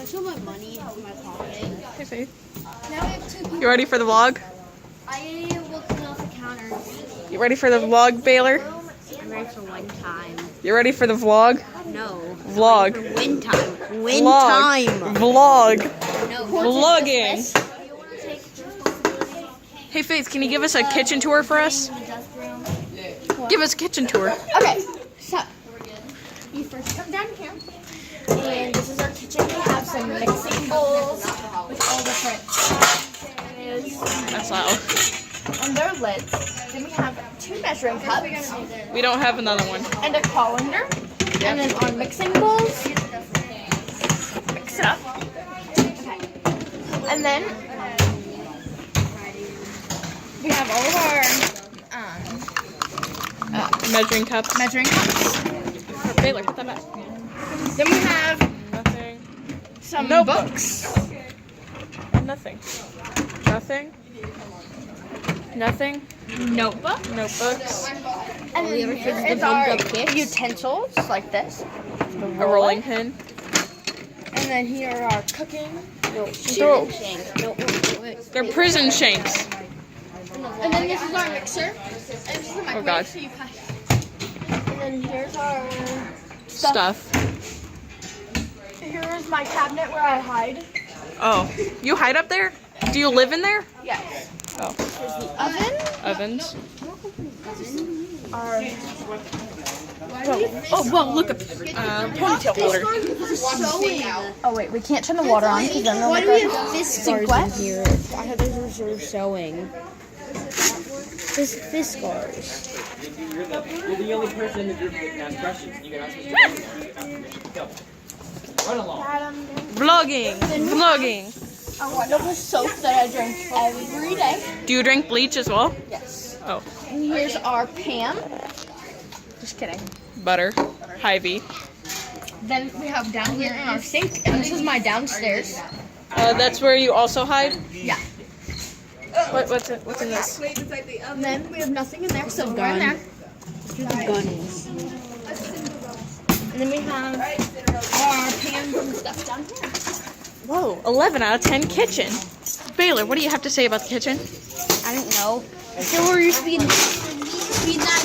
I put my money in my pocket. Hey, Faith. Now we have 2 people. You ready for the vlog? I will clean off the counter. You ready for the vlog, Baylor? I'm ready for one time. You ready for the vlog? No. Vlog. For win time. Win Vlog. time. Vlog. No. Vlogging. You want to take responsibility? Hey, Faith, can you give us a kitchen tour for us? Give us a kitchen tour. Okay, so you first come down here, and this is our kitchen. We have some mixing bowls with all different sizes That's loud. and their lids. Then we have 2 measuring cups We don't have another one. and a colander. And then our mixing bowls. Mix it up. Okay. And then we have all of our Measuring cups. measuring cups. Baylor, put that back. Then we have Nothing. some Notebook. books. Nothing. Nothing. Nothing. Notebook. Notebooks. And then here is our utensils, like this. The A rolling pin. And then here are our cooking. Throw. No, wait. They're prison shanks. And then this is our mixer. And this is the microwave. God. So you cut. And then here's our Stuff. Here is my cabinet where I hide. Oh, you hide up there? Do you live in there? Yes. Oh, Here's the oven. ovens. Our Oh, well, look up. Ponytail holder. oh wait, we can't turn the water on because then they'll Why make do we our have fish sink scars wet. in here? I have those are sewing. Fish scars. You're the only person in the group that can ask questions. You can ask questions. Go. Run along. Vlogging. Vlogging. A wonderful soap that I drink every day. Do you drink bleach as well? Yes. Oh, And here's our pan. Just kidding. butter. Hy-Vee. Then we have down here in our sink, and this is my downstairs. That's where you also hide? Yeah. What's in this? And then we have nothing in there, so we're in there. The gun is. And then we have our pans and stuff down here. Whoa, 11 out of 10 kitchen. Baylor, what do you have to say about the kitchen? I don't know. So we're used to be that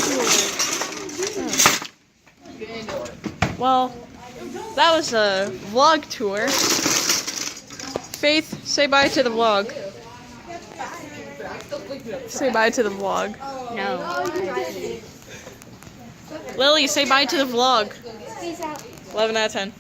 Well, that was a vlog tour. Faith, say bye to the vlog. Say bye to the vlog. No. Lily, say bye to the vlog. Peace out. 11 out of 10.